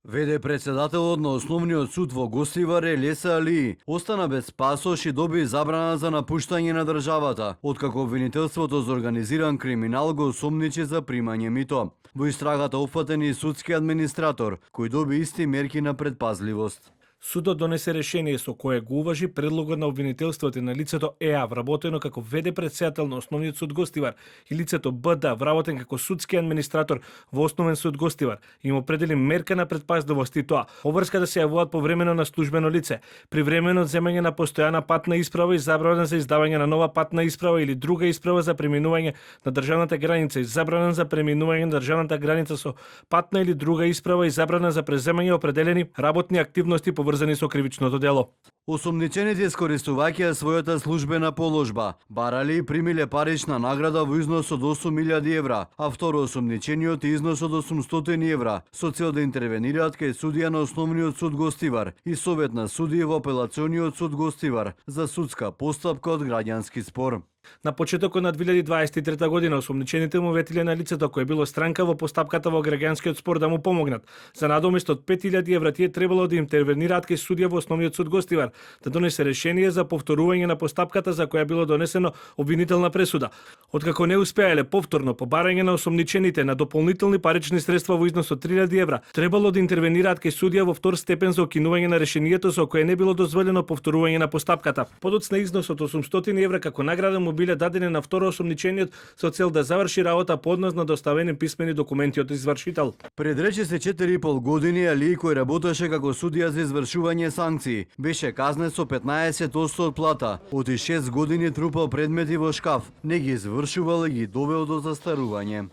ВД председателот на Основниот суд во Гостивар Елеса Алии остана без пасош и доби забрана за напуштање на државата, откако обвинителството за организиран криминал го осомничи за примање мито. Во истрагата опфатен и судски администратор, кој доби исти мерки на предпазливост. Судот донесе решение со кое го уважи предлогот на обвинителството на лицето ЕА вработено како ВД председател на Основниот суд Гостивар и лицето БД вработен како судски администратор во Основен суд Гостивар. Им определи мерка на предпазливост и тоа обврска да се јавуваат повремено на службено лице, привремено земење на постојана патна исправа и забрана за издавање на нова патна исправа или друга исправа за преминување на државната граница и забрана за преминување на државната граница со патна или друга исправа и забрана за преземање определени работни активности поврзани со кривичното дело. Осомничените искористувајќи својата службена положба, барали и примиле парична награда во износ од 8.000 евра, а второ осомничениот износ од 800 евра, со цел да интервенираат кај судија на Основниот суд Гостивар и Совет на судии во Апелациониот суд Гостивар за судска постапка од граѓански спор. На почетокот на 2023 година осомничените му ветиле на лицето кое било странка во постапката во граѓанскиот спор да му помогнат. За надомест од 5.000 евра тие требало да интервенираат кај судија во Основниот суд Гостивар да донесе решение за повторување на постапката за која било донесено обвинителна пресуда. Откако не успеале повторно по барање на осомничените на дополнителни парични средства во износ од 3.000 евра, требало да интервенираат кај судија во втор степен за окинување на решението со кое не било дозволено повторување на постапката. Подоцна износ од 800 евра како награда му биле дадени на второ осомничениот со цел да заврши работа по однос на доставени писмени документи од извршител. Пред рече се 4,5 години Алии кој работеше како судија за извршување санкции, беше казнет со 15% од плата. Од 6 години трупал предмети во шкаф, не ги извршувал и ги довел до застарување.